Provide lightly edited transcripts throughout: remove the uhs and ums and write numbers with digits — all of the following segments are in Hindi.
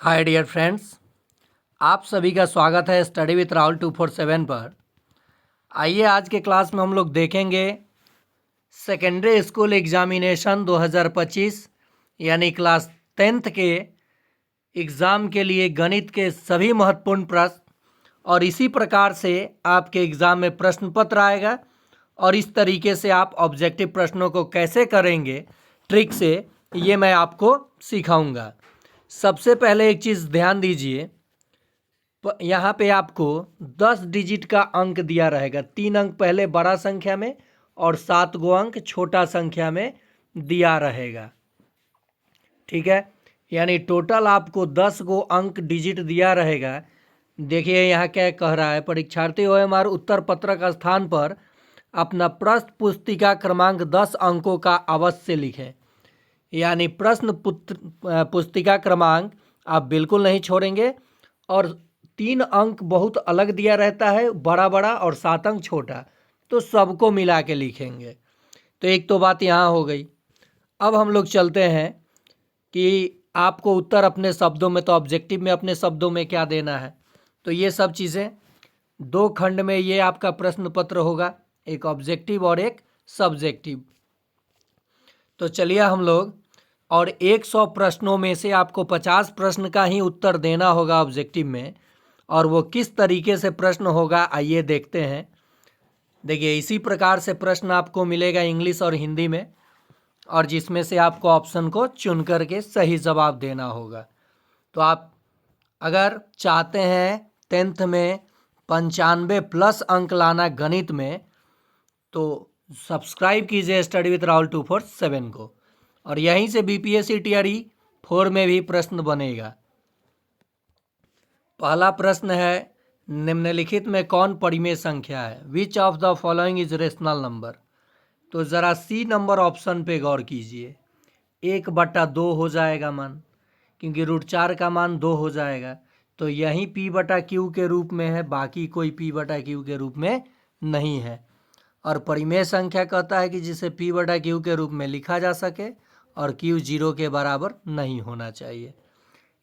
हाय डियर फ्रेंड्स, आप सभी का स्वागत है स्टडी विथ राहुल 247 पर। आइए आज के क्लास में हम लोग देखेंगे सेकेंडरी स्कूल एग्जामिनेशन 2025 यानी क्लास 10th के एग्ज़ाम के लिए गणित के सभी महत्वपूर्ण प्रश्न, और इसी प्रकार से आपके एग्ज़ाम में प्रश्न पत्र आएगा और इस तरीके से आप ऑब्जेक्टिव प्रश्नों को कैसे करेंगे ट्रिक से, ये मैं आपको सिखाऊंगा। सबसे पहले एक चीज़ ध्यान दीजिए, यहाँ पे आपको 10 डिजिट का अंक दिया रहेगा। 3 अंक पहले बड़ा संख्या में और 7 गो अंक छोटा संख्या में दिया रहेगा। ठीक है, यानी टोटल आपको 10 गो अंक डिजिट दिया रहेगा। देखिए यहाँ क्या कह रहा है, परीक्षार्थी OMR उत्तर पत्रक स्थान पर अपना प्रश्न पुस्तिका क्रमांक 10 अंकों का अवश्य लिखें। यानी प्रश्न पुस्तिका क्रमांक आप बिल्कुल नहीं छोड़ेंगे, और 3 अंक बहुत अलग दिया रहता है, बड़ा बड़ा, और 7 अंक छोटा, तो सबको मिला के लिखेंगे। तो एक तो बात यहाँ हो गई। अब हम लोग चलते हैं कि आपको उत्तर अपने शब्दों में, तो ऑब्जेक्टिव में अपने शब्दों में क्या देना है। तो ये सब चीज़ें 2 खंड में ये आपका प्रश्न पत्र होगा, एक ऑब्जेक्टिव और एक सब्जेक्टिव। तो चलिए हम लोग, और 100 प्रश्नों में से आपको 50 प्रश्न का ही उत्तर देना होगा ऑब्जेक्टिव में, और वो किस तरीके से प्रश्न होगा आइए देखते हैं। देखिए इसी प्रकार से प्रश्न आपको मिलेगा इंग्लिश और हिंदी में, और जिसमें से आपको ऑप्शन को चुन करके सही जवाब देना होगा। तो आप अगर चाहते हैं 10th में 95+ अंक लाना गणित में, तो सब्सक्राइब कीजिए स्टडी विथ राहुल 247 को, और यहीं से BPSC TRE 4 में भी प्रश्न बनेगा। पहला प्रश्न है, निम्नलिखित में कौन परिमेय संख्या है? Which of the following is rational number? तो ज़रा C नंबर ऑप्शन पे गौर कीजिए। 1/2 हो जाएगा मान, क्योंकि √4 का मान 2 हो जाएगा, तो यही P/Q के रूप में है, बाकी कोई P/Q के रूप में नहीं है। और परिमेय संख्या कहता है कि जिसे P/Q के रूप में लिखा जा सके और Q 0 के बराबर नहीं होना चाहिए।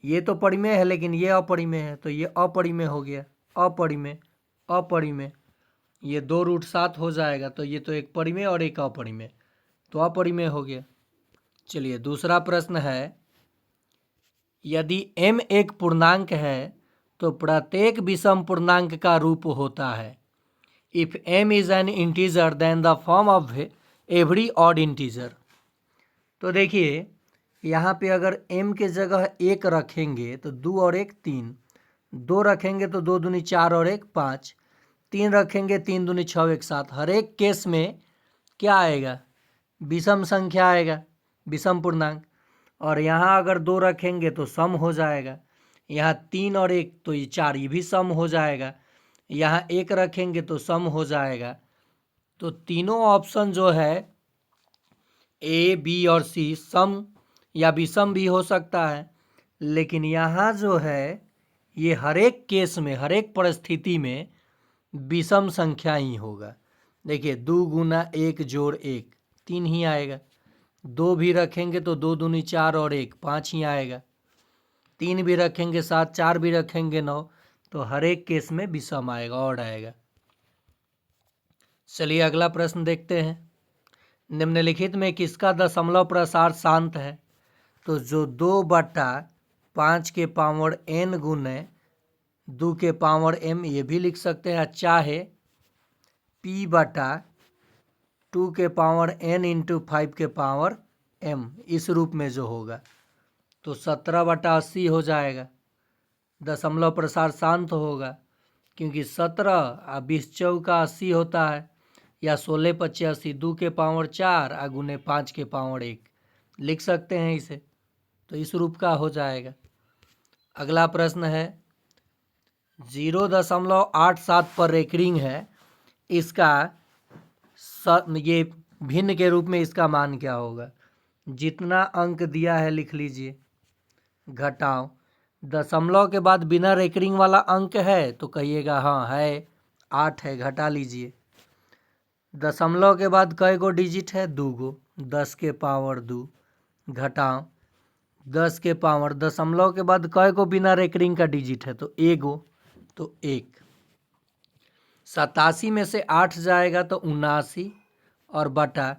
ये तो परिमेय है, लेकिन ये अपरिमेय है, तो ये अपरिमेय हो गया। अपरिमेय अपरिमेय, ये 2√7 हो जाएगा, तो ये तो एक परिमेय और एक अपरिमेय, तो अपरिमेय हो गया। चलिए दूसरा प्रश्न है, यदि m एक पूर्णांक है तो प्रत्येक विषम पूर्णांक का रूप होता है। If m is an integer then the form of every odd integer. तो देखिए यहाँ पे अगर m के जगह 1 रखेंगे तो 2 और 1 3, 2 रखेंगे तो 2 दूनी 4 और 1 5, 3 रखेंगे 3 दूनी 6 1 7। हर एक केस में क्या आएगा? विषम संख्या आएगा, विषम पूर्णांक। और यहाँ अगर 2 रखेंगे तो सम हो जाएगा, यहाँ 3 और 1 तो ये 4, ये भी सम हो जाएगा, यहाँ 1 रखेंगे तो सम हो जाएगा। तो तीनों ऑप्शन जो है A, B और C सम या विषम भी हो सकता है, लेकिन यहाँ जो है ये हर एक केस में, हर एक परिस्थिति में विषम संख्या ही होगा। देखिए 2 गुना 1 जोड़ 1 3 ही आएगा, 2 भी रखेंगे तो 2 दूनी 4 और 1 5 ही आएगा, 3 भी रखेंगे 7, 4 भी रखेंगे 9, तो हर एक केस में विषम आएगा, ऑड आएगा। चलिए अगला प्रश्न देखते हैं, निम्नलिखित में किसका दशमलव प्रसार शांत है? तो जो 2/5 के पावर n गुने 2 के पावर m, ये भी लिख सकते हैं, चाहे P/2 के पावर n इंटू 5 के पावर m, इस रूप में जो होगा तो 17/80 हो जाएगा। दशमलव प्रसार शांत होगा, क्योंकि 17 और 20 चौका 80 होता है, या 16×5 80, 2 के पावर 4 और गुने 5 के पावर 1 लिख सकते हैं इसे, तो इस रूप का हो जाएगा। अगला प्रश्न है, 0.87 पर रेकरिंग है, इसका ये भिन्न के रूप में इसका मान क्या होगा? जितना अंक दिया है लिख लीजिए, घटाओ दशमलव के बाद बिना रेकरिंग वाला अंक है तो कहिएगा हाँ है, 8 है, घटा लीजिए। दशमलव के बाद कई गो डिजिट है? 2 गो, 10 के पावर 2, घटाओ 10 के पावर, दशमलव के बाद कय को बिना रेकरिंग का डिजिट है, तो एगो, तो 1। 87 में से 8 जाएगा तो 79 और बटा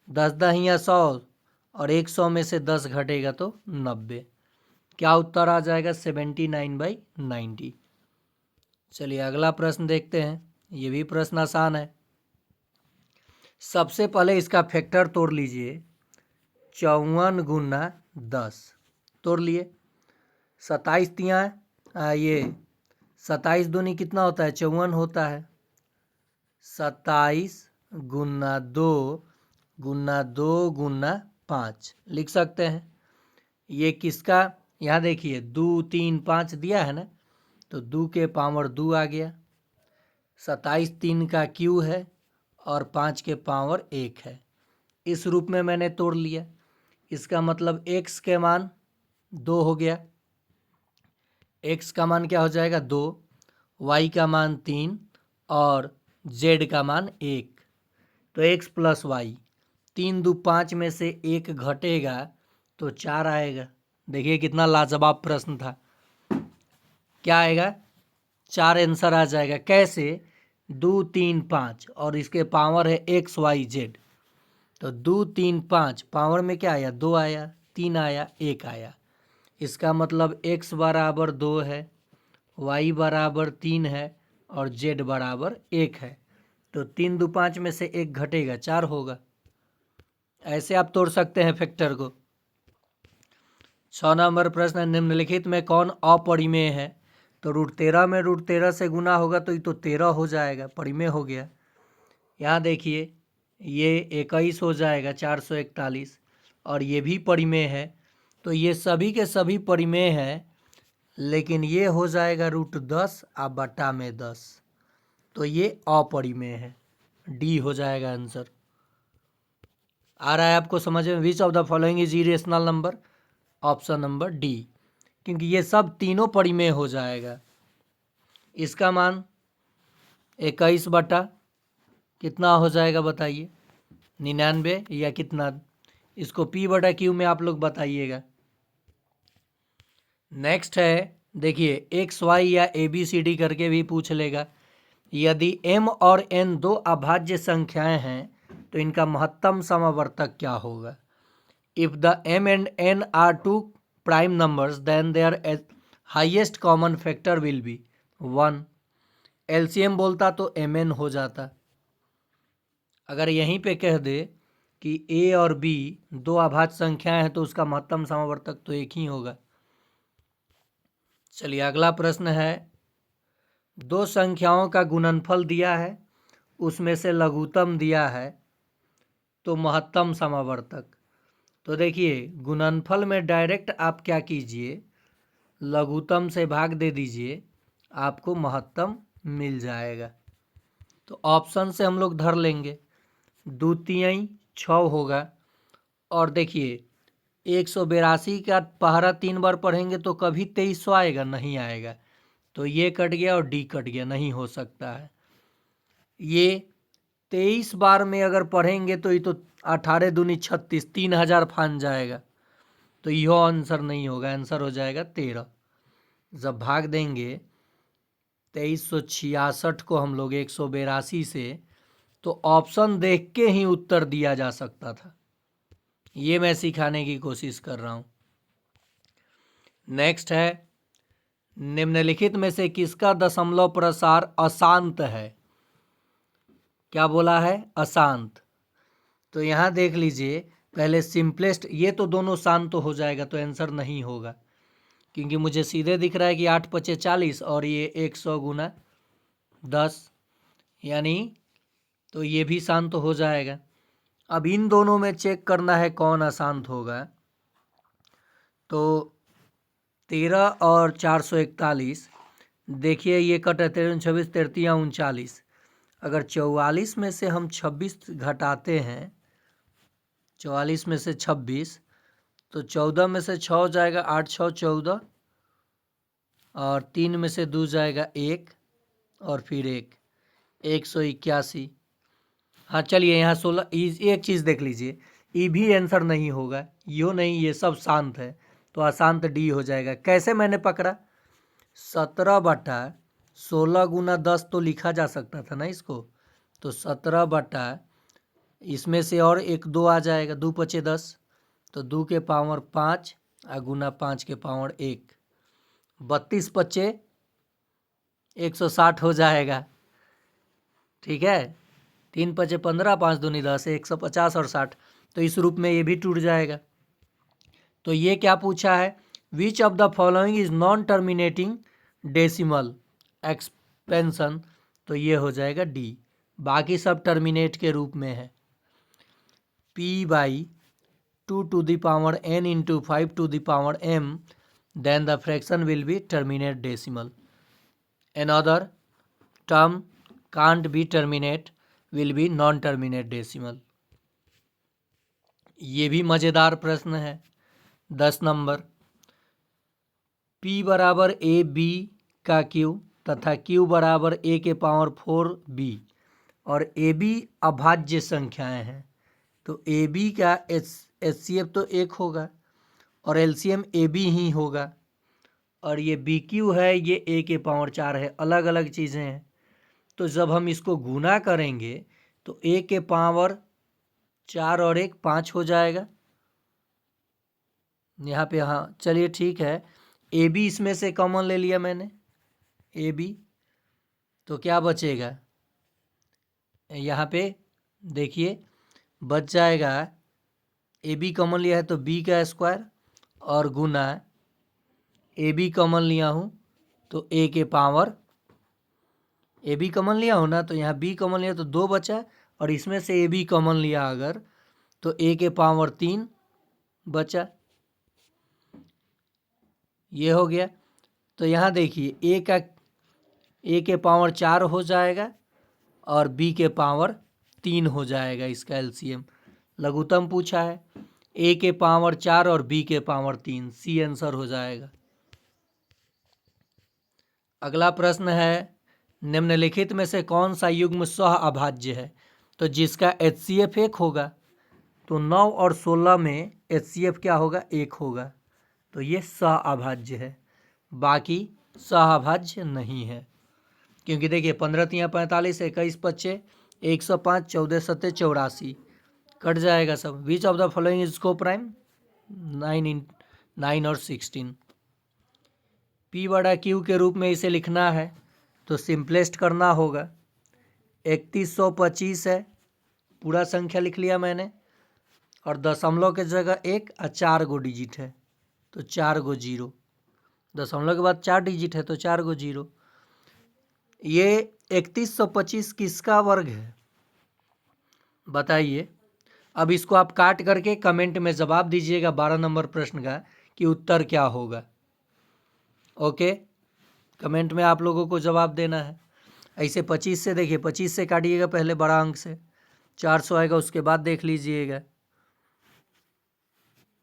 10 दहिया 100 और 100 में से 10 घटेगा तो 90। क्या उत्तर आ जाएगा? 79/90। चलिए अगला प्रश्न देखते हैं। ये भी प्रश्न आसान है। सबसे पहले इसका फैक्टर तोड़ लीजिए। 54 गुना 10 तोड़ लिए। 27 तिया ये 27 दूनी कितना होता है? 54 होता है। 27 गुना 2 गुना 2 गुना 5 लिख सकते हैं। ये किसका? यहाँ देखिए 2 3 5 दिया है ना, तो 2 के पावर 2 आ गया। 27 3 का क्यू है और 5 के पावर 1 है। इस रूप में मैंने तोड़ लिया। इसका मतलब x के मान 2 हो गया। x का मान क्या हो जाएगा? 2, y का मान 3 और z का मान 1। तो x प्लस वाई, 3 2 5 में से 1 घटेगा तो 4 आएगा। देखिए कितना लाजवाब प्रश्न था। क्या आएगा? 4 आंसर आ जाएगा। कैसे? 2 3 5 और इसके पावर है x y z, तो 2 3 5 पावर में क्या आया? 2 आया, 3 आया, 1 आया। इसका मतलब x बराबर 2 है, y बराबर 3 है और z बराबर 1 है। तो 3 2 5 में से 1 घटेगा, 4 होगा। ऐसे आप तोड़ सकते हैं फैक्टर को। 6 नंबर प्रश्न, निम्नलिखित में कौन अपरिमेय है? तो √13 में √13 से गुना होगा तो ये तो 13 हो जाएगा, परिमेय हो गया। यहाँ देखिए ये 21 हो जाएगा 441 और ये भी परिमेय है। तो ये सभी के सभी परिमेय हैं, लेकिन ये हो जाएगा √10 और बटा में 10, तो ये अपरिमेय है। डी हो जाएगा आंसर। आ रहा है आपको समझ में? Which of the following is irrational number? Option number D, क्योंकि ये सब तीनों परिमेय हो जाएगा। इसका मान 21 बटा कितना हो जाएगा बताइए? 99 या कितना? इसको p बटा क्यू में आप लोग बताइएगा। नेक्स्ट है, देखिए एक्स वाई या ए बी सी डी करके भी पूछ लेगा। यदि m और n दो अभाज्य संख्याएं हैं तो इनका महत्तम समावर्तक क्या होगा? If the m and n are two prime numbers then their highest common factor will be 1। LCM बोलता तो mn हो जाता। अगर यहीं पे कह दे कि a और b दो अभाज्य संख्याएं हैं तो उसका महत्तम समावर्तक तो एक ही होगा। चलिए अगला प्रश्न है, दो संख्याओं का गुणनफल दिया है, उसमें से लघुत्तम दिया है, तो महत्तम समावर्तक। तो देखिए गुणनफल में डायरेक्ट आप क्या कीजिए, लघुत्तम से भाग दे दीजिए, आपको महत्तम मिल जाएगा। तो ऑप्शन से हम लोग धर लेंगे, 2 3 6 होगा। और देखिए 182 का पहाड़ा 3 बार पढ़ेंगे तो कभी 2300 आएगा? नहीं आएगा। तो ये कट गया और डी कट गया, नहीं हो सकता है। ये 23 बार में अगर पढ़ेंगे तो ये तो 18 दूनी 36, 3000 फान जाएगा, तो यह आंसर नहीं होगा। आंसर हो जाएगा 13। जब भाग देंगे 2366 को हम लोग 182 से, तो ऑप्शन देख के ही उत्तर दिया जा सकता था। ये मैं सिखाने की कोशिश कर रहा हूँ। नेक्स्ट है, निम्नलिखित में से किसका दशमलव प्रसार अशांत है? क्या बोला है? अशांत। तो यहाँ देख लीजिए, पहले सिंपलेस्ट, ये तो दोनों शांत तो हो जाएगा, तो आंसर नहीं होगा, क्योंकि मुझे सीधे दिख रहा है कि 8 5 40 और ये 100 गुना 10, यानी तो ये भी शांत हो जाएगा। अब इन दोनों में चेक करना है कौन अशांत होगा। तो 13 और 441, देखिए ये कट है 13 26 33 39। अगर 44 में से हम 26 घटाते हैं, 44 में से 26, तो 14 में से 6 जाएगा, 8 6 14, और 3 में से 2 जाएगा 1 और फिर 181। हाँ चलिए यहाँ 16। एक चीज़ देख लीजिए, ये भी आंसर नहीं होगा, यो नहीं, ये सब शांत है, तो आसान तो डी हो जाएगा। कैसे मैंने पकड़ा? 17/16 गुना 10 तो लिखा जा सकता था ना इसको। तो 17 इसमें से और एक 2 आ जाएगा, 2 पचे 10, तो 2 के पावर 5 और गुना 5 के पावर 1, 32 पचे 160 हो जाएगा। ठीक है, 3 पचे 15, 5 दूनी 10, 150 और 60, तो इस रूप में ये भी टूट जाएगा। तो ये क्या पूछा है? Which of the following is non terminating decimal expansion, तो ये हो जाएगा डी। बाकी सब टर्मिनेट के रूप में है। p/2 to the power n into 5 to the power m, then the fraction will be terminate decimal. Another term can't be terminate, will be non-terminate decimal. ये भी मज़ेदार प्रश्न है। 10 नंबर, p बराबर ए बी का q तथा q बराबर a के पावर 4b और ए बी अभाज्य संख्याएं हैं, तो ए बी का HCF तो 1 होगा और LCM ए बी ही होगा, और ये बी क्यू है, ये a के पावर 4 है, अलग अलग चीज़ें हैं। तो जब हम इसको गुना करेंगे तो a के पावर 4 और 1 5 हो जाएगा यहाँ पे। हाँ चलिए ठीक है, ए बी इसमें से कॉमन ले लिया मैंने, ए बी, तो क्या बचेगा यहाँ पे? देखिए बच जाएगा, ए बी कॉमन लिया है तो बी का स्क्वायर और गुना ए बी कॉमन लिया हूँ तो ए के पावर, ए बी कॉमन लिया हो ना, तो यहाँ बी कॉमन लिया तो 2 बचा, और इसमें से ए बी कॉमन लिया अगर तो ए के पावर 3 बचा, ये हो गया। तो यहाँ देखिए ए के पावर 4 हो जाएगा और बी के पावर 3 हो जाएगा, इसका एलसीएम। लघुत्तम पूछा है, ए के पावर 4 और बी के पावर 3, सी आंसर हो जाएगा। अगला प्रश्न है, निम्नलिखित में से कौन सा युग्म सह अभाज्य है? तो जिसका HCF 1 होगा, तो 9 और 16 में HCF क्या होगा? 1 होगा, तो ये सह अभाज्य है। बाकी सह अभाज्य नहीं है, क्योंकि देखिए 15 तियाँ 45, 21 पच्चे 105, 14 सत्ते 84, कट जाएगा सब। Which of the following is को प्राइम? 9 और 16। P बड़ा Q के रूप में इसे लिखना है तो सिंपलेस्ट करना होगा। 3125 है, पूरा संख्या लिख लिया मैंने, और दशमलव के जगह 1 और 4 गो डिजिट है तो 4 गो जीरो, दशमलव के बाद 4 डिजिट है तो 4 गो जीरो। ये 3125 किसका वर्ग है बताइए? अब इसको आप काट करके कमेंट में जवाब दीजिएगा 12 नंबर प्रश्न का कि उत्तर क्या होगा। ओके, कमेंट में आप लोगों को जवाब देना है। ऐसे 25 से देखिए, 25 से काटिएगा पहले बड़ा अंक से, 400 आएगा, उसके बाद देख लीजिएगा।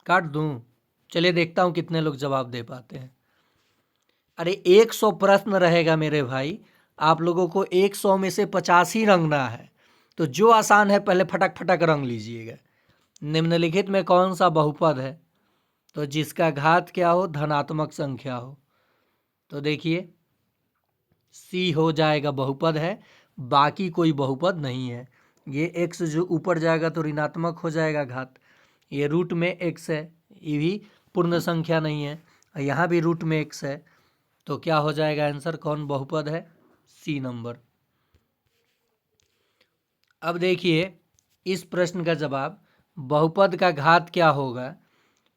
काट दूं? चलिए देखता हूं कितने लोग जवाब दे पाते हैं। अरे 100 प्रश्न रहेगा मेरे भाई, आप लोगों को 100 में से 50 ही रंगना है, तो जो आसान है पहले फटक फटक रंग लीजिएगा। निम्नलिखित में कौन सा बहुपद है? तो जिसका घात क्या हो? धनात्मक संख्या हो। तो देखिए सी हो जाएगा, बहुपद है, बाकी कोई बहुपद नहीं है। ये एक्स जो ऊपर जाएगा तो ऋणात्मक हो जाएगा घात, ये रूट में एक्स है, ये भी पूर्ण संख्या नहीं है, यहाँ भी रूट में एक्स है, तो क्या हो जाएगा आंसर? कौन बहुपद है? C number. अब देखिए इस प्रश्न का जवाब, बहुपद का घात क्या होगा?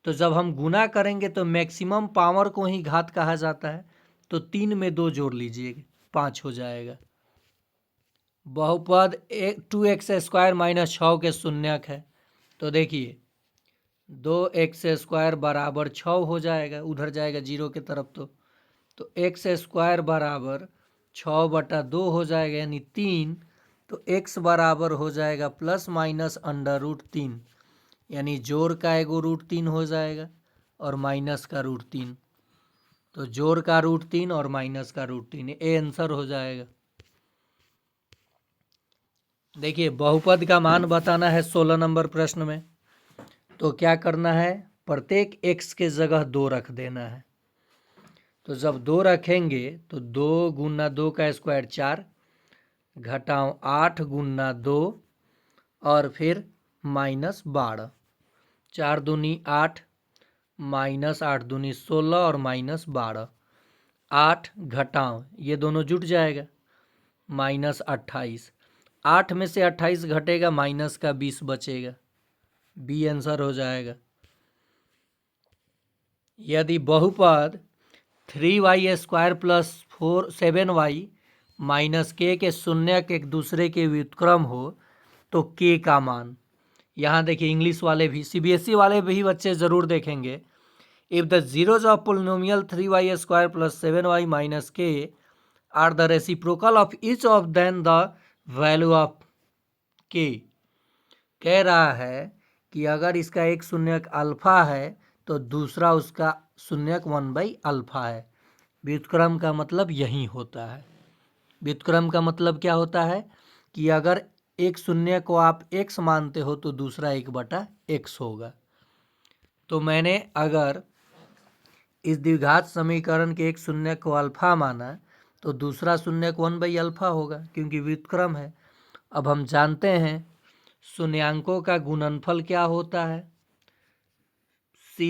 तो जब हम गुना करेंगे तो मैक्सिमम पावर को ही घात कहा जाता है, तो 3 में 2 जोड़ लीजिए, 5 हो जाएगा। बहुपद 2x² माइनस 6 के शून्यक है, तो देखिए 2x² बराबर 6 हो जाएगा, उधर जाएगा जीरो की तरफ, तो x² बराबर 6/2 हो जाएगा, यानी 3, तो x बराबर हो जाएगा प्लस माइनस √3, यानी जोड़ का एगो √3 हो जाएगा और माइनस का √3, तो जोड़ का √3 और माइनस का √3, ए आंसर हो जाएगा। देखिए बहुपद का मान बताना है 16 नंबर प्रश्न में, तो क्या करना है? प्रत्येक x के जगह 2 रख देना है। तो जब 2 रखेंगे तो 2 गुना 2 का स्क्वायर 4, घटाओ 8 गुना 2 और फिर -12, 4 दूनी 8, -8 दूनी 16 और -12, 8 घटाओ ये दोनों जुट जाएगा -28, 8 में से 28 घटेगा माइनस का 20 बचेगा, बी आंसर हो जाएगा। यदि बहुपद 3y² प्लस 7y माइनस के शून्यक एक दूसरे के व्युत्क्रम हो तो के का मान, यहाँ देखिए इंग्लिश वाले भी सीबीएसई वाले भी बच्चे ज़रूर देखेंगे। If the zeros of polynomial 3y² plus 7y minus k are the reciprocal of each of then the value of k, कह रहा है कि अगर इसका एक शून्यक अल्फा है तो दूसरा उसका शून्यक 1/अल्फा है। व्युत्क्रम का मतलब यही होता है। व्युत्क्रम का मतलब क्या होता है कि अगर एक शून्य को आप x मानते हो तो दूसरा 1/x होगा। तो मैंने अगर इस द्विघात समीकरण के एक शून्य को अल्फा माना तो दूसरा शून्यक 1/अल्फा होगा क्योंकि व्युत्क्रम है। अब हम जानते हैं शून्यांकों का गुणनफल क्या होता है, c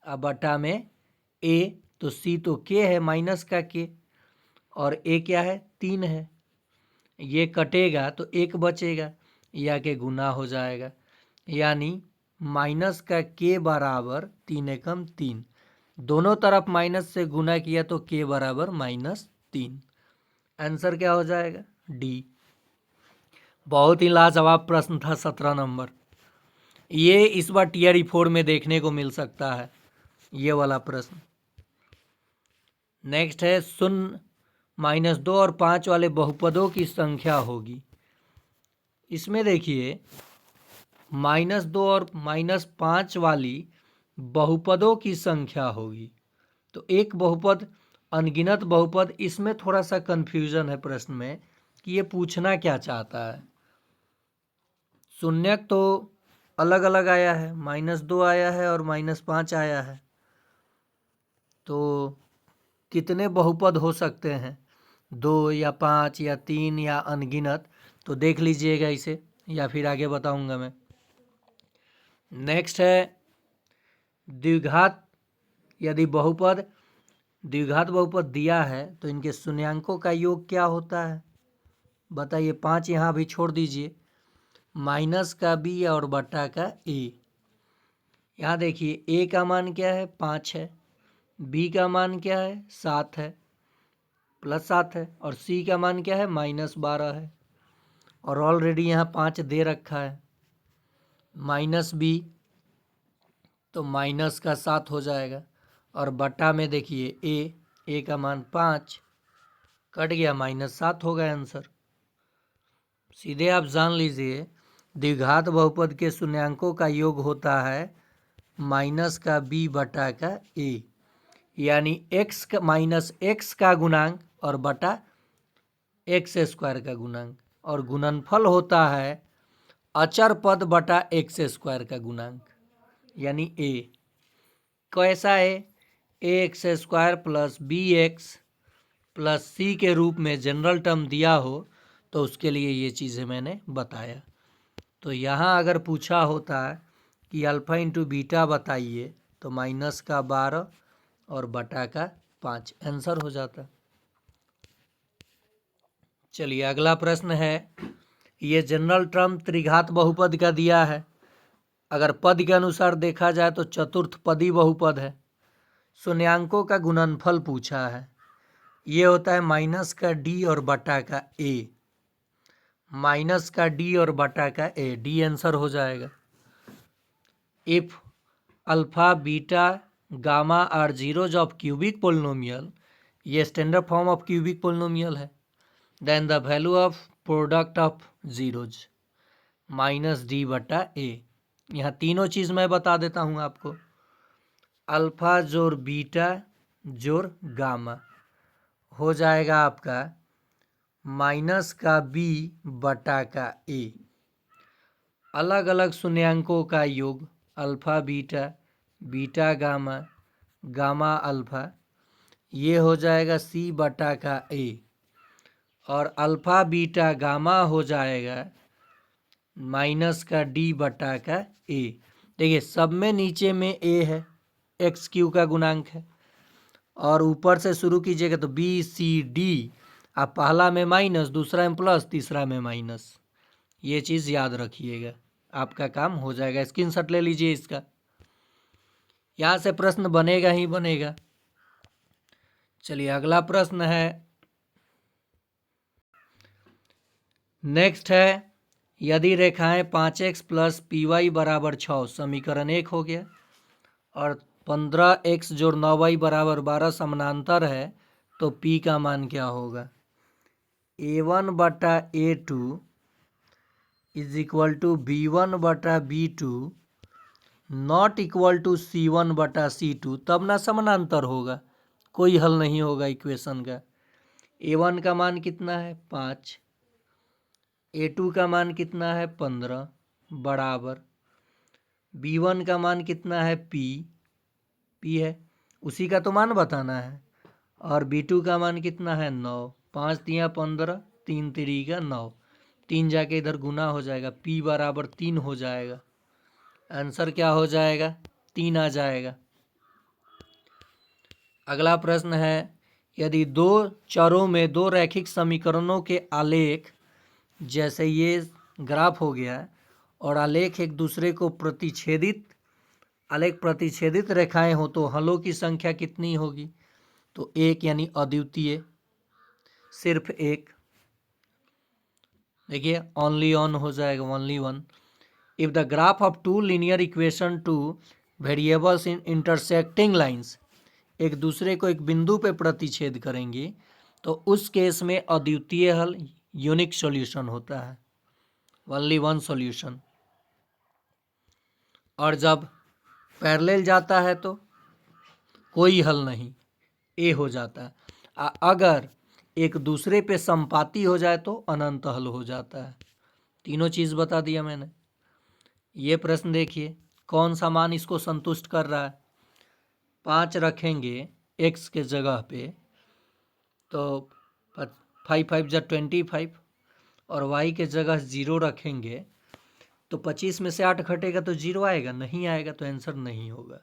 बटा में a, तो c तो k है माइनस का k और a क्या है 3 है, ये कटेगा तो 1 बचेगा या के गुना हो जाएगा, यानी माइनस का k बराबर 3 एकम 3, दोनों तरफ माइनस से गुना किया तो k बराबर -3। आंसर क्या हो जाएगा डी। बहुत ही लाजवाब प्रश्न था 17 नंबर, ये इस बार टीआरई 4 में देखने को मिल सकता है ये वाला प्रश्न। नेक्स्ट है 0, -2 और 5 वाले बहुपदों की संख्या होगी। इसमें देखिए -2 और -5 वाली बहुपदों की संख्या होगी, तो एक बहुपद अनगिनत बहुपद, इसमें थोड़ा सा कन्फ्यूजन है प्रश्न में कि ये पूछना क्या चाहता है। शून्यक तो अलग अलग आया है, -2 आया है और -5 आया है, तो कितने बहुपद हो सकते हैं, 2 या 5 या 3 या अनगिनत, तो देख लीजिएगा इसे या फिर आगे बताऊंगा मैं। नेक्स्ट है द्विघात, यदि बहुपद द्विघात बहुपद दिया है तो इनके शून्यांकों का योग क्या होता है बताइए। 5 यहाँ भी छोड़ दीजिए, माइनस का b और बटा का a। यहाँ देखिए a का मान क्या है 5 है, b का मान क्या है 7 है, +7 है, और c का मान क्या है -12 है, और ऑलरेडी यहाँ 5 दे रखा है, -b तो माइनस का 7 हो जाएगा, और बटा में देखिए a का मान 5 कट गया -7 हो गया आंसर। सीधे आप जान लीजिए द्विघात बहुपद के शून्यांकों का योग होता है माइनस का b बटा का a, यानी x का -x का गुणांक और बटा x² का गुणांक, और गुणनफल होता है अचर पद बटा x² का गुणांक, यानी a। कैसा है ax² plus bx plus c के रूप में जनरल टर्म दिया हो तो उसके लिए ये चीज़ें मैंने बताया। तो यहाँ अगर पूछा होता कि अल्फ़ा इंटू बीटा बताइए तो -12 और बटा का 5 आंसर हो जाता। चलिए अगला प्रश्न है, ये जनरल टर्म त्रिघात बहुपद का दिया है, अगर पद के अनुसार देखा जाए तो चतुर्थ पदी बहुपद है। शून्यांकों का गुणनफल पूछा है, ये होता है माइनस का d और बटा का a, माइनस का d और बटा का a, डी आंसर हो जाएगा। If alpha beta gamma are zeros of cubic polynomial, ये standard form of cubic polynomial है, then the value of product of zeros -d बटा a। यहाँ तीनों चीज़ मैं बता देता हूँ आपको, अल्फा जोड़ बीटा जोड़ गामा हो जाएगा आपका माइनस का b बटा का a, अलग अलग शून्यांकों का योग alpha beta, beta gamma, gamma alpha, ये हो जाएगा C बटा का A, और अल्फ़ा बीटा गामा हो जाएगा माइनस का D बटा का A। देखिए सब में नीचे में A है, एक्स क्यू का गुणांक है, और ऊपर से शुरू कीजिएगा तो बी सी डी, आप पहला में माइनस, दूसरा में प्लस, तीसरा में माइनस, ये चीज़ याद रखिएगा, आपका काम हो जाएगा। स्क्रीनशॉट ले लीजिए इसका, यहाँ से प्रश्न बनेगा ही बनेगा। चलिए अगला प्रश्न है, नेक्स्ट है, यदि रेखाएं 5x प्लस पी वाई बराबर 6, समीकरण 1 हो गया, और 15x जोड़ 9y बराबर 12 समानांतर है, तो p का मान क्या होगा? a1 बटा a2 is equal to b1 बटा b2 not equal to c1 बटा c2, तब ना समानांतर होगा, कोई हल नहीं होगा इक्वेशन का। a1 का मान कितना है? 5, a2 का मान कितना है? 15 बराबर b1 का मान कितना है? p है, उसी का तो मान बताना है, और b2 का मान कितना है? 9, 5 तिया 15, 3 3 का 9, 3 जाके इधर गुना हो जाएगा, p बराबर 3 हो जाएगा। आंसर क्या हो जाएगा? 3 आ जाएगा। अगला प्रश्न है, यदि दो चरों में दो रैखिक समीकरणों के आलेख, जैसे ये ग्राफ हो गया, और आलेख एक दूसरे को प्रतिच्छेदित, आलेख प्रतिच्छेदित रेखाएं हो, तो हलों की संख्या कितनी होगी? तो एक, यानी अद्वितीय, सिर्फ एक। देखिए ओनली ऑन हो जाएगा, only one. If the graph of two linear equation two variables in intersecting lines, एक दूसरे को एक बिंदु पे प्रतिच्छेद करेंगे, तो उस केस में अद्वितीय हल, यूनिक सॉल्यूशन होता है, ओनली वन सॉल्यूशन। और जब पैरेलल जाता है तो कोई हल नहीं, ए हो जाता है। अगर एक दूसरे पे संपाती हो जाए तो अनंत हल हो जाता है। तीनों चीज़ बता दिया मैंने। ये प्रश्न देखिए, कौन सा मान इसको संतुष्ट कर रहा है? 5 रखेंगे x के जगह पे, तो 5 5 जा 25, और y के जगह 0 रखेंगे तो 25 में से 8 घटेगा तो 0 आएगा? नहीं आएगा, तो आंसर नहीं होगा।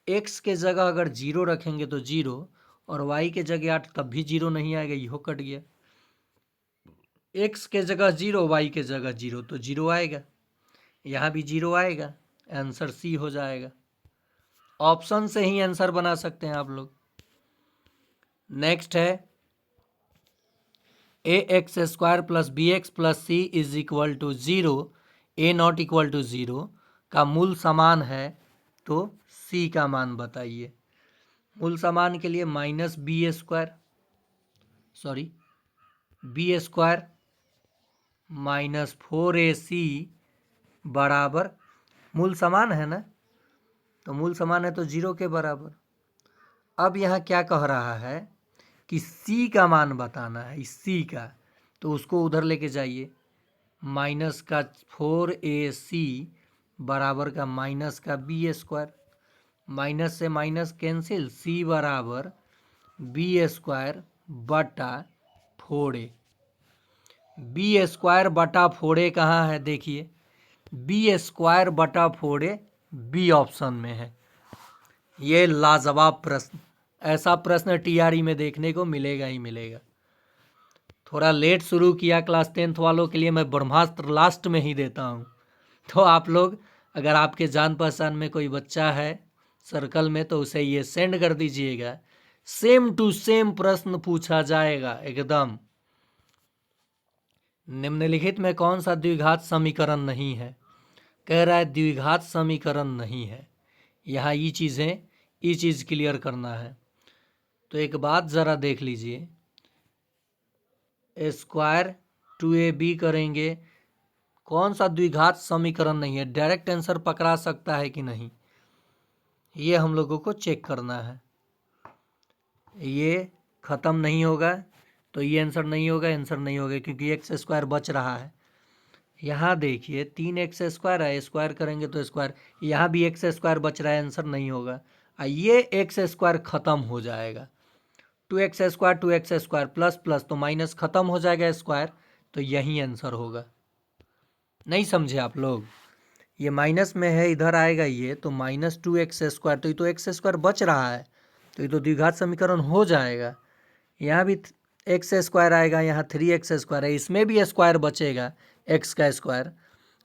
x के जगह अगर 0 रखेंगे तो 0, और y के जगह 8, तब भी 0 नहीं आएगा, इहो कट गया। x के जगह 0, y के जगह 0, तो 0 आएगा, यहाँ भी 0 आएगा, आंसर सी हो जाएगा। ऑप्शन से ही आंसर बना सकते हैं आप लोग। नेक्स्ट है, A X square plus B X plus C is equal to 0, A not equal to 0 का मूल समान है, तो सी का मान बताइए। मूल समान के लिए minus B square, sorry B square minus 4ac बराबर, मूल समान है ना, तो मूल समान है तो 0 के बराबर। अब यहाँ क्या कह रहा है कि c का मान बताना है, इस c का, तो उसको उधर लेके जाइए। माइनस का 4ac बराबर का माइनस का बी स्क्वायर, माइनस से माइनस कैंसिल, c बराबर बी स्क्वायर बटा 4a। बी स्क्वायर बटा 4a कहाँ है? देखिए बी स्क्वायर बटा 4a बी ऑप्शन में है। ये लाजवाब प्रश्न, ऐसा प्रश्न टीआरई में देखने को मिलेगा ही मिलेगा। थोड़ा लेट शुरू किया क्लास 10th वालों के लिए मैं ब्रह्मास्त्र लास्ट में ही देता हूँ, तो आप लोग, अगर आपके जान पहचान में कोई बच्चा है सर्कल में, तो उसे ये सेंड कर दीजिएगा, सेम टू सेम प्रश्न पूछा जाएगा एकदम। निम्नलिखित में कौन सा द्विघात समीकरण नहीं है? कह रहा है द्विघात समीकरण नहीं है। यहाँ ये चीज़ क्लियर करना है। तो एक बात ज़रा देख लीजिए, स्क्वायर 2ab करेंगे, कौन सा द्विघात समीकरण नहीं है? डायरेक्ट आंसर पकड़ा सकता है कि नहीं, ये हम लोगों को चेक करना है। ये ख़त्म नहीं होगा तो ये आंसर नहीं होगा, आंसर नहीं होगा, क्योंकि एक्स स्क्वायर बच रहा है। यहाँ देखिए 3x² है, स्क्वायर करेंगे तो स्क्वायर, यहाँ भी x² बच रहा है, आंसर नहीं होगा। ये x² खत्म हो जाएगा, 2x² प्लस प्लस तो माइनस खत्म हो जाएगा स्क्वायर, तो यही आंसर होगा। नहीं समझे आप लोग? ये माइनस में है, इधर आएगा ये तो -2x², तो ये तो x² बच रहा है, तो ये तो द्विघात समीकरण हो जाएगा। यहाँ भी x² आएगा, यहाँ 3x² है, इसमें भी स्क्वायर बचेगा x का स्क्वायर,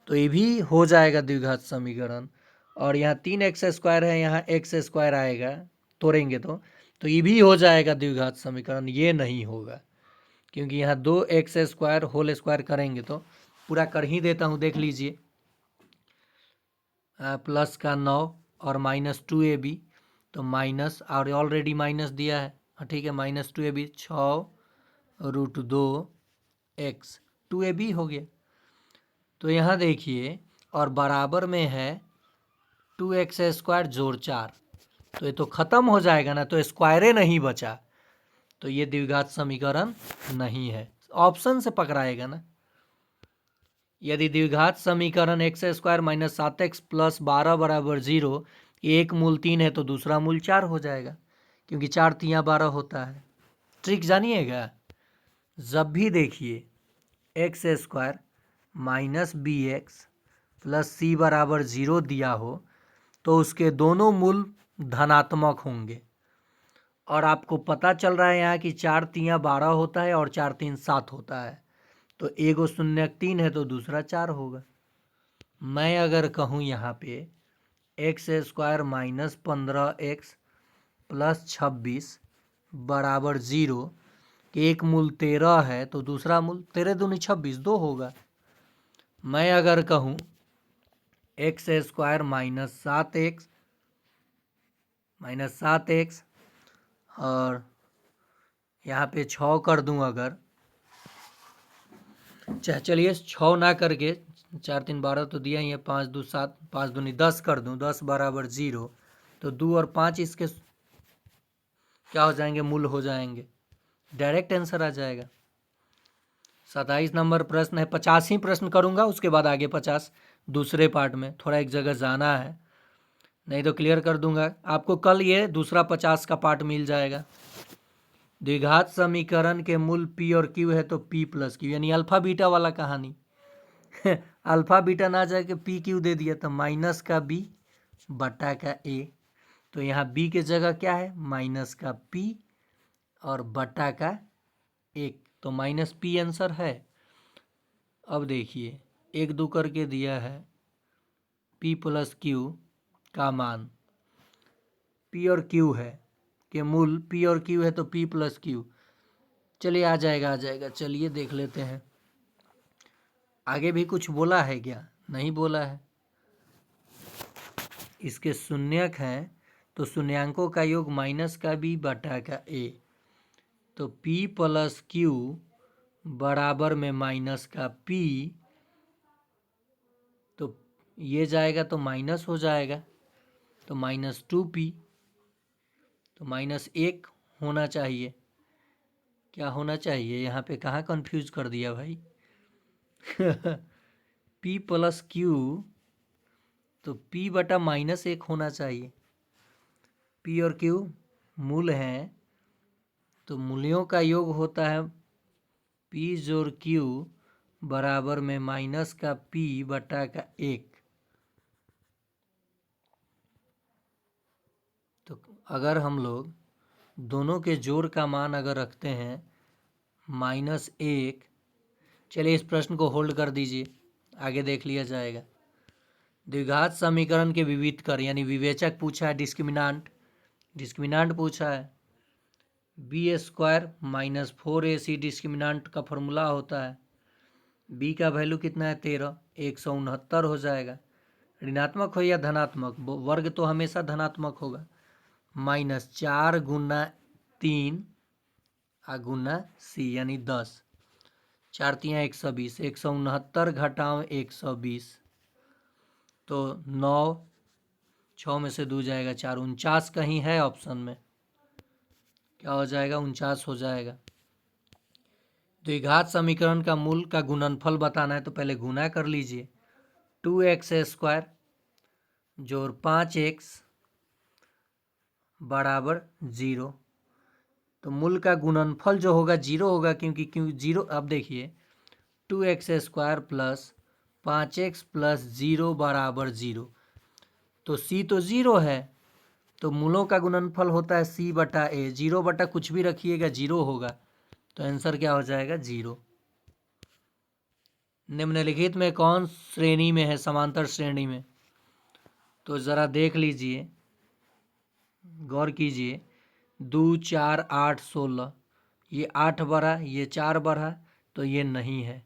तो ये भी हो जाएगा द्विघात समीकरण। और यहाँ 3x² है, यहाँ x² आएगा, तोड़ेंगे तो ये भी हो जाएगा द्विघात समीकरण। ये नहीं होगा क्योंकि यहाँ 2x² होल स्क्वायर करेंगे तो पूरा कर ही देता हूँ, देख लीजिए। प्लस का 9 और -2ab, तो माइनस, और ऑलरेडी माइनस दिया है, ठीक है, -2ab 6√2x 2ab हो गया। तो यहाँ देखिए, और बराबर में है 2x² जोड़ 4, तो ये तो ख़त्म हो जाएगा ना, तो स्क्वायरे नहीं बचा, तो ये द्विघात समीकरण नहीं है। ऑप्शन से पकड़ाएगा ना। यदि द्विघात समीकरण x² - 7x + 12 = 0, एक मूल 3 है तो दूसरा मूल 4 हो जाएगा, क्योंकि 4 तियाँ 12 होता है। ट्रिक जानिएगा, जब भी देखिए x² - bx + c = 0 दिया हो तो उसके दोनों मूल धनात्मक होंगे। और आपको पता चल रहा है यहाँ कि 4 तियाँ 12 होता है और 4 3 7 होता है, तो एगो शून्य 3 है तो दूसरा 4 होगा। मैं अगर कहूँ यहाँ पे x² - 15x + 26 = 0, एक मूल 13 है तो दूसरा मूल 13 दूनी 26 2 होगा। मैं अगर कहूँ x² - 7x और यहाँ पे 6 कर दूँ, अगर चलिए 6 ना करके 4 3 12 तो दिया ही है, 5 2 7, 5 दूनी 10 कर दूँ, 10 = 0, तो 2 और 5 इसके क्या हो जाएंगे, मूल हो जाएंगे, डायरेक्ट आंसर आ जाएगा। 27 नंबर प्रश्न है, 50 ही प्रश्न करूँगा, उसके बाद आगे 50 दूसरे पार्ट में, थोड़ा एक जगह जाना है, नहीं तो क्लियर कर दूंगा आपको। कल ये दूसरा 50 का पार्ट मिल जाएगा। द्विघात समीकरण के मूल p और q है तो p + q, यानी अल्फा बीटा वाला कहानी। अल्फा बीटा ना जाके p q दे दिया तो -b / a, तो यहाँ b के जगह क्या है, -p और /1, तो -p आंसर है। अब देखिए 1 2 करके दिया है p + q का मान, p और q है के मूल p और q है तो p + q, चलिए आ जाएगा, चलिए देख लेते हैं। आगे भी कुछ बोला है क्या? नहीं बोला है। इसके शून्यक हैं तो शून्यांकों का योग -b / a, तो p + q बराबर में -p, तो ये जाएगा तो माइनस हो जाएगा, तो -2p, तो -1 होना चाहिए। क्या होना चाहिए? यहाँ पे कहाँ कंफ्यूज कर दिया भाई। p + q, तो p बटा -1 होना चाहिए। p और q मूल हैं तो मूल्यों का योग होता है p जोड़ q बराबर में -p / 1। तो अगर हम लोग दोनों के जोड़ का मान अगर रखते हैं -1, चलिए इस प्रश्न को होल्ड कर दीजिए, आगे देख लिया जाएगा। द्विघात समीकरण के विविध कर, यानी विवेचक पूछा है, डिस्क्रिमिनांट पूछा है। b² - 4ac डिस्क्रिमिनांट का फॉर्मूला होता है। b का वैल्यू कितना है, 13, 169 हो जाएगा। ऋणात्मक हो या धनात्मक, वर्ग तो हमेशा धनात्मक होगा। -4 × 3 × c यानी 10, 4 तियाँ 120, 169 घटाओ 120, तो 9, 6 में से 2 जाएगा 4, 49 कहीं है ऑप्शन में, क्या हो जाएगा, 49 हो जाएगा। द्विघात समीकरण का मूल का गुणनफल बताना है तो पहले गुना कर लीजिए। 2x² जोड़ 5x बराबर 0। तो मूल का गुणनफल जो होगा 0 होगा, क्योंकि 0। अब देखिए 2x² प्लस 5x प्लस 0 बराबर 0। तो c तो 0 है, तो मूलों का गुणनफल होता है c बटा a। 0 बटा कुछ भी रखिएगा 0 होगा, तो आंसर क्या हो जाएगा 0। निम्नलिखित में कौन श्रेणी में है, समांतर श्रेणी में? तो ज़रा देख लीजिए, गौर कीजिए। 2 4 8 16, ये 8 बढ़ा, ये 4 बढ़ा, तो ये नहीं है,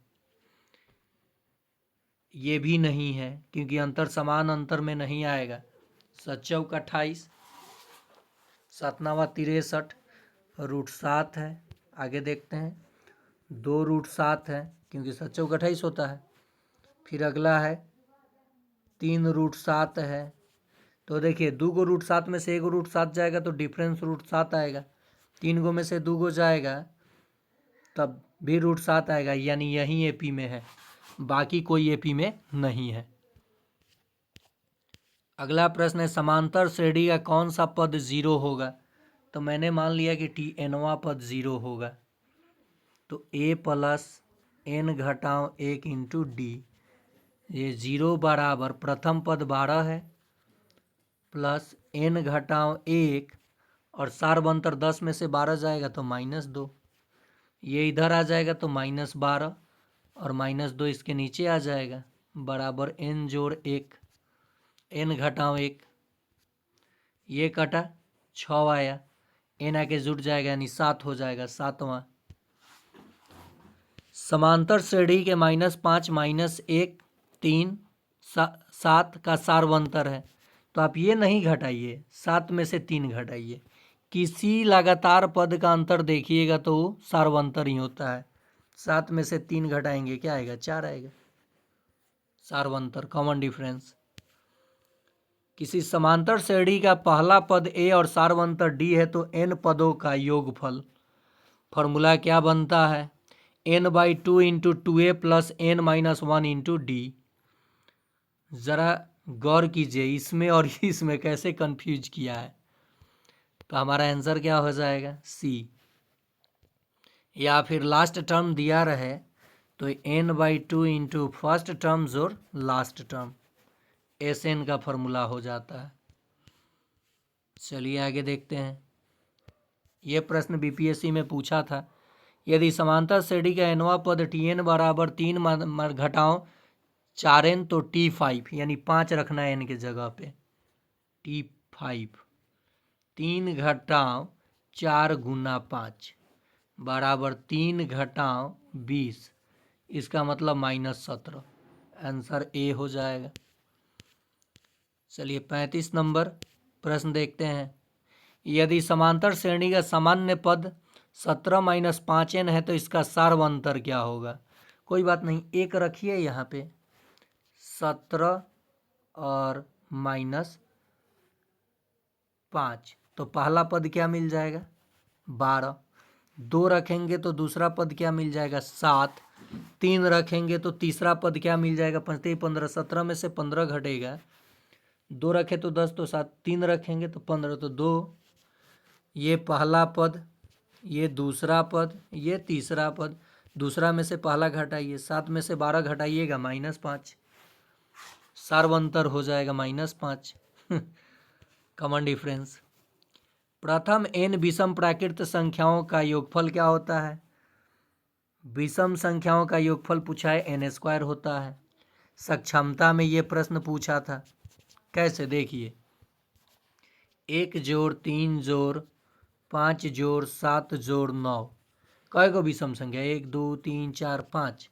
ये भी नहीं है, क्योंकि अंतर समान अंतर में नहीं आएगा। 7 चौक 28, 7 नवा 63, √7 है। आगे देखते हैं, 2 √7 है, क्योंकि 7 चौक 28 होता है। फिर अगला है 3 √7 है। तो देखिए 2 गो √7 में से 1 √7 जाएगा तो डिफरेंस √7 आएगा। 3 गो में से 2 गो जाएगा तब भी √7 आएगा, यानी यही एपी में है, बाकी कोई एपी में नहीं है। अगला प्रश्न है, समांतर श्रेणी का कौन सा पद 0 होगा? तो मैंने मान लिया कि tnवां पद 0 होगा। तो a प्लस n घटाओ 1 इंटू डी, ये 0 बराबर प्रथम पद 12 है प्लस n घटाओ 1, और सार्वंतर 10 में से 12 जाएगा तो -2, ये इधर आ जाएगा तो -12 और -2 इसके नीचे आ जाएगा, बराबर n जोड़ 1, n घटाओ 1, ये कटा 6 आया, n आके जुट जाएगा यानी 7 हो जाएगा, 7वां। समांतर श्रेणी के -5 -1 3 7 का सार्वंतर है, तो आप ये नहीं घटाइए, 7 में से 3 घटाइए। किसी लगातार पद का अंतर देखिएगा तो सार्वंतर ही होता है। 7 में से 3 घटाएंगे क्या आएगा? 4 आएगा, सार्वंतर, कॉमन डिफरेंस। किसी समांतर श्रेणी का पहला पद a और सार्वंतर d है तो n पदों का योगफल। फॉर्मूला क्या बनता है? n/2 into 2a plus n-1 into D. ज़रा गौर कीजिए, इसमें और इसमें कैसे कंफ्यूज किया है। तो हमारा आंसर क्या हो जाएगा? सी। या फिर लास्ट टर्म दिया रहे तो n/2 इंटू फर्स्ट टर्म जोड़ लास्ट टर्म, SN का फॉर्मूला हो जाता है। चलिए आगे देखते हैं। ये प्रश्न बीपीएससी में पूछा था, यदि समांतर श्रेणी का nवां पद tn बराबर 3 घटाओ 4n तो t5, यानी 5 रखना है n के जगह पे, t5 3 घटाओ 4 गुना 5 बराबर 3 घटाओ 20, इसका मतलब -17, आंसर ए हो जाएगा। चलिए 35 नंबर प्रश्न देखते हैं। यदि समांतर श्रेणी का सामान्य पद 17 - 5n है तो इसका सार्वंतर क्या होगा? कोई बात नहीं, एक रखिए यहाँ पे, 17 और -5, तो पहला पद क्या मिल जाएगा? 12। 2 रखेंगे तो दूसरा पद क्या मिल जाएगा? 7। 3 रखेंगे तो तीसरा पद क्या मिल जाएगा? 5 15, 17 में से 15 घटेगा, 2 रखे तो 10, तो 7, 3 रखेंगे तो 15, तो 2। ये पहला पद, ये दूसरा पद, ये तीसरा पद, दूसरा में से पहला घटाइए, 7 में से 12 घटाइएगा -5, सार्वंतर हो जाएगा -5 कॉमन डिफरेंस। प्रथम n विषम प्राकृत संख्याओं का योगफल क्या होता है? विषम संख्याओं का योगफल पूछा है, n² होता है। सक्षमता में ये प्रश्न पूछा था, कैसे देखिए, 1 जोड़ 3 जोड़ 5 जोड़ 7 जोड़ 9, कई को विषम संख्या? 1 2 3 4 5,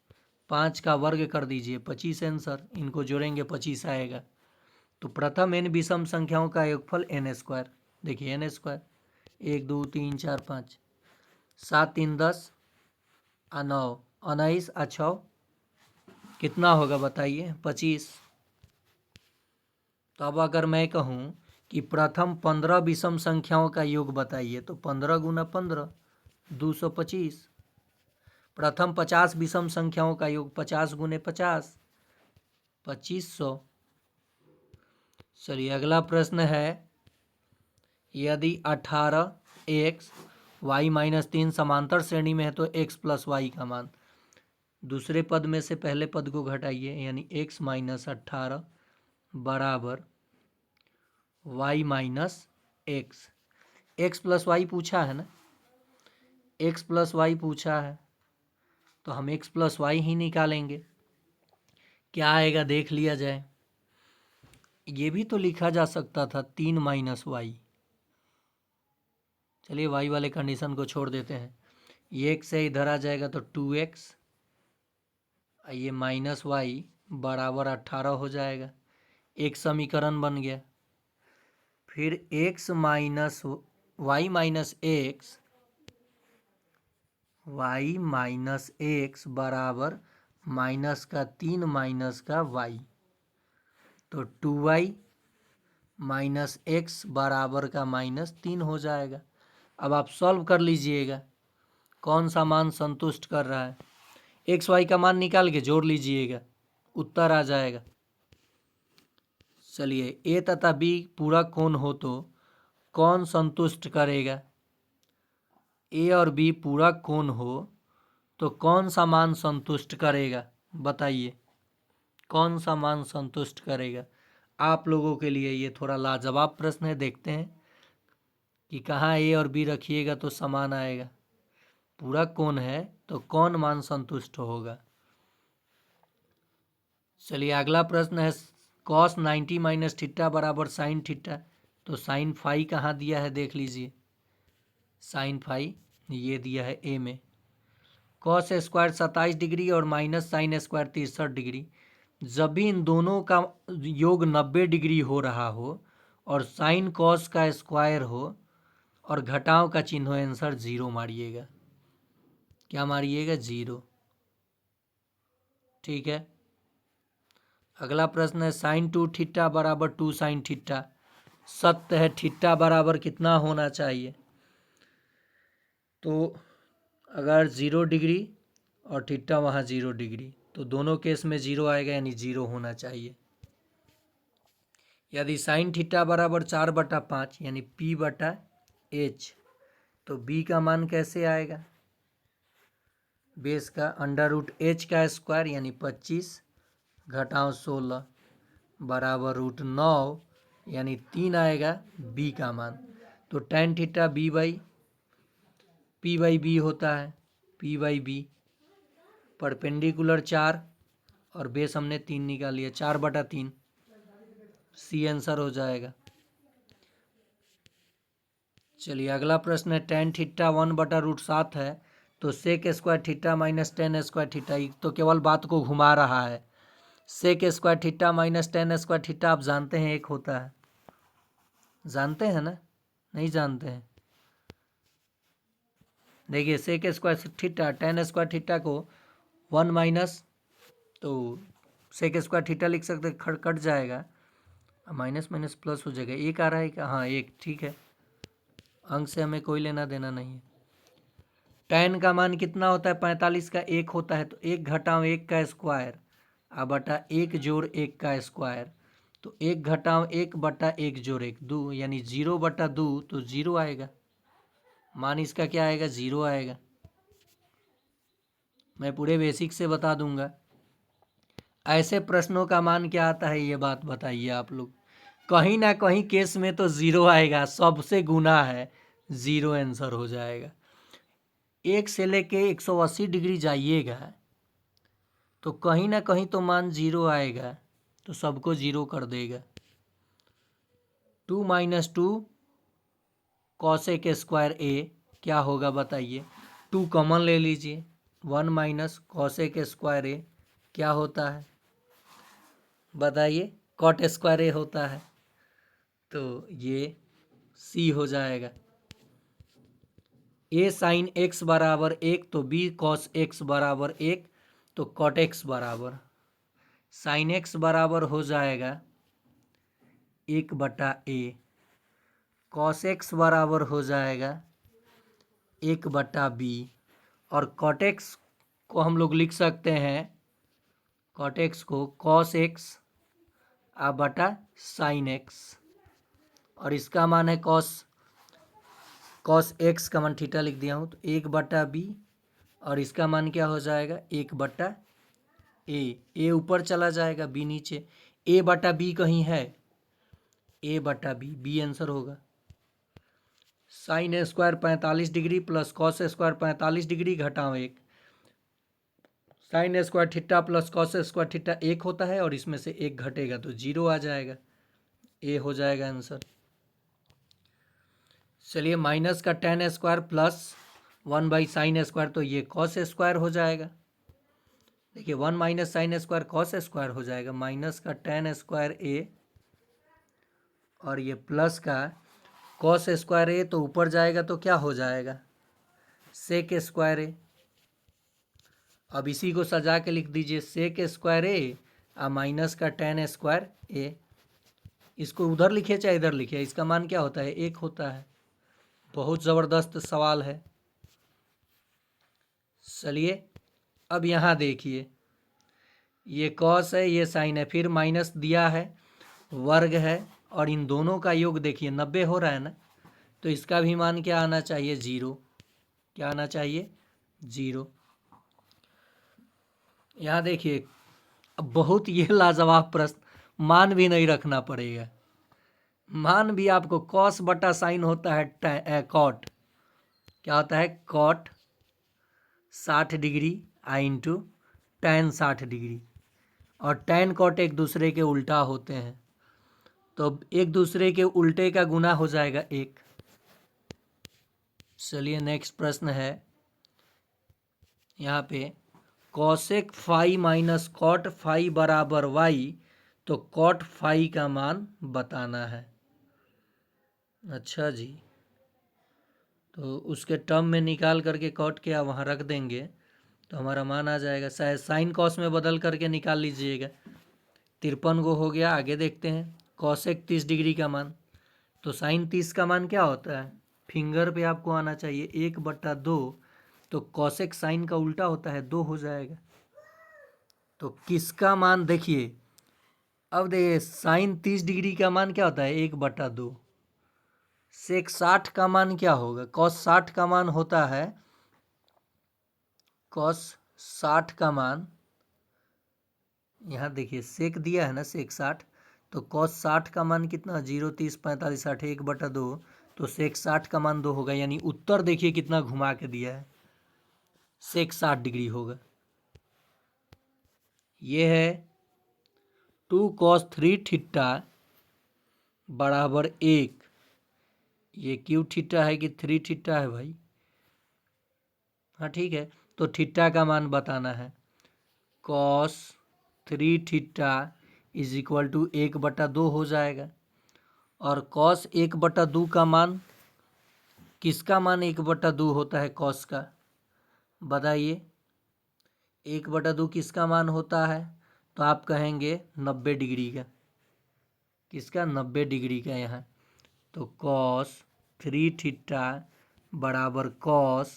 5 का वर्ग कर दीजिए, 25 आंसर, इनको जोड़ेंगे 25 आएगा। तो प्रथम n विषम संख्याओं का योगफल n², देखिए n², 1 2 3 4 5, 7 3 10 9 19 6 कितना होगा बताइए? 25। तो अब अगर मैं कहूँ कि प्रथम 15 विषम संख्याओं का योग बताइए, तो 15 गुना 15 225, प्रथम 50 विषम संख्याओं का योग 50 गुने 50 2500। चलिए अगला प्रश्न है, यदि 18x y-3 समांतर श्रेणी में है तो x प्लस वाई का मान। दूसरे पद में से पहले पद को घटाइए, यानी x माइनस 18 बराबर y-x। x प्लस वाई पूछा है ना, x प्लस वाई पूछा है तो हम x प्लस वाई ही निकालेंगे। क्या आएगा देख लिया जाए। ये भी तो लिखा जा सकता था 3 माइनस वाई। चलिए वाई वाले कंडीशन को छोड़ देते हैं। ये x से इधर आ जाएगा तो 2x, ये माइनस वाई बराबर 18 हो जाएगा। एक समीकरण बन गया। फिर x minus Y minus X, Y minus X बराबर माइनस का 3 माइनस का y, तो 2y माइनस एक्स बराबर का -3 हो जाएगा। अब आप सॉल्व कर लीजिएगा कौन सा मान संतुष्ट कर रहा है। एक्स वाई का मान निकाल के जोड़ लीजिएगा, उत्तर आ जाएगा। चलिए ए तथा बी पूरक कोण हो तो कौन संतुष्ट करेगा। ए और बी पूरक कोण हो तो कौन सा मान संतुष्ट करेगा, बताइए कौन सा मान संतुष्ट करेगा। आप लोगों के लिए ये थोड़ा लाजवाब प्रश्न है, देखते हैं कि कहाँ ए और बी रखिएगा तो समान आएगा। पूरक कोण है तो कौन मान संतुष्ट होगा। चलिए अगला प्रश्न है, cos 90 माइनस थीटा बराबर साइन थीटा, तो साइन फाई कहाँ दिया है देख लीजिए। साइन फाई ये दिया है ए में। cos स्क्वायर 27 डिग्री और माइनस साइन स्क्वायर 63 डिग्री। जब भी इन दोनों का योग 90 डिग्री हो रहा हो और साइन कॉस का स्क्वायर हो और घटाव का चिन्ह हो, आंसर 0 मारिएगा। क्या मारिएगा, 0। ठीक है। अगला प्रश्न है, साइन 2 थीटा बराबर 2 साइन थीटा। सत्य है थीटा बराबर कितना होना चाहिए, तो अगर 0 डिग्री और थीटा वहाँ 0 डिग्री तो दोनों केस में 0 आएगा, यानी 0 होना चाहिए। यदि साइन थीटा बराबर 4/5 यानी p/h, तो b का मान कैसे आएगा। बेस का √h का स्क्वायर यानी 25 घटाव 16 बराबर √9 यानी 3 आएगा b का मान। तो tan थीटा p/b होता है, p/b परपेंडिकुलर 4 और बेस हमने 3 निकाल लिया, 4/3 सी आंसर हो जाएगा। चलिए अगला प्रश्न है, tan थीटा 1/√7 है तो sec square theta minus tan square theta, तो केवल बात को घुमा रहा है। Sec square theta minus tan square theta आप जानते हैं एक होता है, जानते हैं ना, नहीं जानते हैं। देखिए sec square theta tan square theta को 1 माइनस, तो सेक स्क्वायर थीटा लिख सकते, कट जाएगा, माइनस माइनस प्लस हो जाएगा। एक आ रहा है क्या, हाँ एक, ठीक है। अंक से हमें कोई लेना देना नहीं है। tan का मान कितना होता है, 45 का 1 होता है, तो 1 घटाव 1 का स्क्वायर बटा 1 जोड़ 1 का स्क्वायर, तो 1 घटाव 1 बटा 1 जोड़ 1 2, यानी 0/2, तो 0 आएगा। मान इसका क्या आएगा, 0 आएगा। मैं पूरे बेसिक से बता दूंगा। ऐसे प्रश्नों का मान क्या आता है, ये बात बताइए आप लोग। कहीं ना कहीं केस में तो 0 आएगा, सबसे गुना है, 0 आंसर हो जाएगा। 1 से लेके 180 डिग्री जाइएगा तो कहीं ना कहीं तो मान 0 आएगा, तो सबको 0 कर देगा। 2 माइनस 2 कॉसेक स्क्वायर ए क्या होगा बताइए। 2 कॉमन ले लीजिए, 1 माइनस कॉसेक स्क्वायर ए क्या होता है बताइए, कॉट स्क्वायर ए होता है, तो ये सी हो जाएगा। ए साइन एक्स बराबर 1 तो बी कॉस एक्स बराबर 1, तो कॉट एक्स बराबर साइन एक्स बराबर हो जाएगा 1/a, कॉस एक्स बराबर हो जाएगा 1/b, और कॉट एक्स को हम लोग लिख सकते हैं, कॉट एक्स को कॉस एक्स बटा साइन एक्स, और इसका मान है कॉस एक्स का मान थीटा लिख दिया हूँ, तो 1/b, और इसका मान क्या हो जाएगा 1/a। ए ऊपर चला जाएगा, बी नीचे, a/b कहीं है, a/b, बी आंसर होगा। Sine square 45 degree plus cos square 45 degree घटाओ 1, sine square theta plus cos square theta 1 होता है, और इसमें से 1 घटेगा तो 0 आ जाएगा, ए हो जाएगा आंसर। चलिए माइनस का tan square plus 1/sin square, तो ये कॉस स्क्वायर हो जाएगा। देखिए 1 minus sine square cos square हो जाएगा, माइनस का tan स्क्वायर ए, और ये प्लस का कॉस स्क्वायर ए, तो ऊपर जाएगा तो क्या हो जाएगा सेक स्क्वायर ए। अब इसी को सजा के लिख दीजिए, सेक स्क्वायर ए माइनस का tan स्क्वायर ए। इसको उधर लिखिए चाहे इधर लिखिए, इसका मान क्या होता है 1 होता है। बहुत ज़बरदस्त सवाल है। चलिए अब यहाँ देखिए, ये कॉस है, ये साइन है, फिर माइनस दिया है, वर्ग है, और इन दोनों का योग देखिए 90 हो रहा है ना, तो इसका भी मान क्या आना चाहिए 0। क्या आना चाहिए 0। यहाँ देखिए अब बहुत ये लाजवाब प्रश्न, मान भी नहीं रखना पड़ेगा, मान भी आपको कॉस बटा साइन होता है कॉट, क्या होता है cot 60 degree into tan 60 degree, और tan कॉट एक दूसरे के उल्टा होते हैं, तो एक दूसरे के उल्टे का गुना हो जाएगा 1। चलिए नेक्स्ट प्रश्न है यहाँ पे, cosec phi minus cot phi बराबर वाई, तो कॉट फाई का मान बताना है। अच्छा जी, तो उसके टर्म में निकाल करके कॉट के वहाँ रख देंगे तो हमारा मान आ जाएगा, शायद साइन कॉस में बदल करके निकाल लीजिएगा। 53 को हो गया। आगे देखते हैं, कॉसेक 30 डिग्री का मान, तो साइन 30 का मान क्या होता है, फिंगर पे आपको आना चाहिए 1/2, तो कॉसेक साइन का उल्टा होता है 2 हो जाएगा। तो किसका मान देखिए, अब देखिए साइन 30 डिग्री का मान क्या होता है 1/2, सेक 60 का मान क्या होगा, कॉस 60 का मान होता है, कॉस 60 का मान, यहाँ देखिए सेक दिया है ना सेक 60, तो कॉस 60 का मान कितना 0, 30, 45, 60, 1/2, तो सेक 60 का मान 2 होगा, यानी उत्तर देखिए कितना घुमा के दिया है, सेक 60 डिग्री होगा। ये है 2 cos 3 थीटा बराबर 1, ये क्यू थीटा है कि 3 थीटा है भाई, हाँ ठीक है, तो थीटा का मान बताना है, cos 3 theta is equal to 1/2 हो जाएगा, और cos 1/2 का मान, किसका मान 1/2 होता है कॉस का, बताइए 1/2 किसका मान होता है, तो आप कहेंगे 90 डिग्री का, किसका 90 डिग्री का यहाँ, तो cos 3 थीटा बराबर cos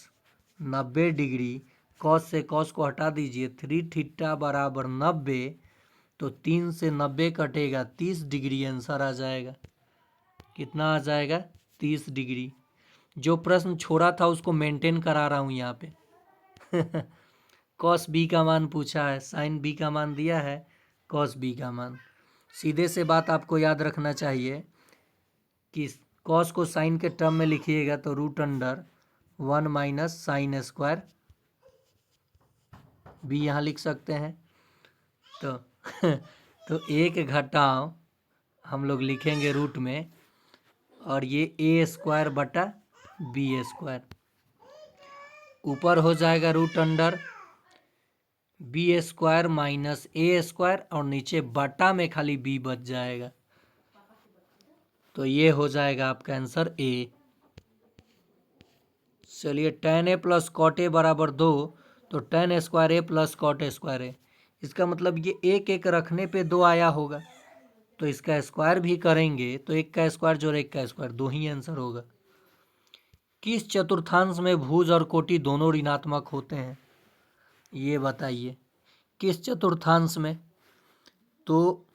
90 डिग्री, cos से cos को हटा दीजिए, 3 थीटा बराबर 90, तो 3 से 90 कटेगा 30 डिग्री आंसर आ जाएगा। कितना आ जाएगा 30 डिग्री। जो प्रश्न छोड़ा था उसको मेंटेन करा रहा हूँ यहाँ पे कॉस बी का मान पूछा है, साइन बी का मान दिया है, कॉस बी का मान, सीधे से बात आपको याद रखना चाहिए कि कॉस को साइन के टर्म में लिखिएगा तो √1 माइनस साइन स्क्वायर बी यहाँ लिख सकते हैं, तो तो 1 घटाओ हम लोग लिखेंगे रूट में, और ये ए स्क्वायर बटा बी स्क्वायर, ऊपर हो जाएगा √बी स्क्वायर माइनस ए स्क्वायर, और नीचे बटा में खाली बी बच जाएगा, तो ये हो जाएगा आपका आंसर ए। चलिए tan A plus cot A बराबर 2, तो tan square A plus cot square A, इसका मतलब ये एक एक रखने पे 2 आया होगा, तो इसका स्क्वायर भी करेंगे तो 1 का स्क्वायर जोड़ 1 का स्क्वायर 2 ही आंसर होगा। किस चतुर्थांश में भुज और कोटि दोनों ऋणात्मक होते हैं, ये बताइए किस चतुर्थांश में। तो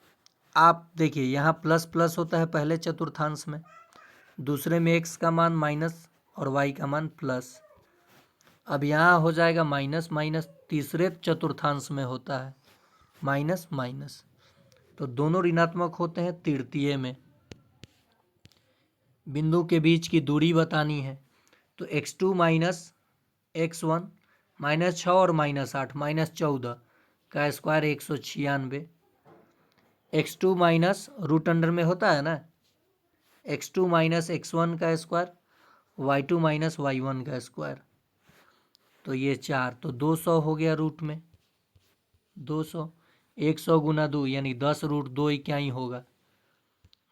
आप देखिए यहाँ प्लस प्लस होता है पहले चतुर्थांश में, दूसरे में x का मान माइनस और y का मान प्लस। अब यहाँ हो जाएगा माइनस माइनस, तीसरे चतुर्थांश में होता है माइनस माइनस, तो दोनों ऋणात्मक होते हैं तृतीय में। बिंदु के बीच की दूरी बतानी है, तो x2 माइनस x1 -6 और -8 -14 का square 196। x2 minus root under में होता है ना, x2 माइनस x1 का स्क्वायर, y2 माइनस y1 का स्क्वायर, तो ये 4, तो 200 हो गया रूट में 200। 100 गुना 2 यानी 10 रूट 2 इकाई होगा,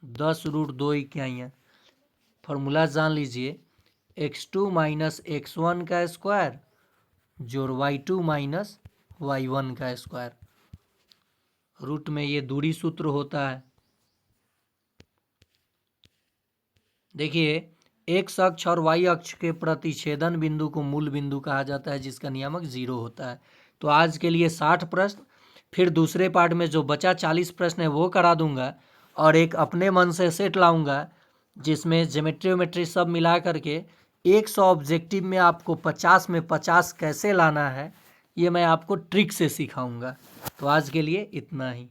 10 रूट 2 इकाइयाँ। फॉर्मूला जान लीजिए, x2 माइनस x1 का स्क्वायर जोड़ y2 माइनस y1 का स्क्वायर। रूट में ये दूरी सूत्र होता है। देखिए x अक्ष और y अक्ष के प्रतिच्छेदन बिंदु को मूल बिंदु कहा जाता है, जिसका नियामक 0 होता है। तो आज के लिए 60 प्रश्न, फिर दूसरे पार्ट में जो बचा 40 प्रश्न है वो करा दूंगा, और एक अपने मन से सेट लाऊंगा जिसमें ज्योमेट्री सब मिला करके 100 ऑब्जेक्टिव में आपको 50 में 50 कैसे लाना है, ये मैं आपको ट्रिक से सिखाऊंगा। तो आज के लिए इतना ही।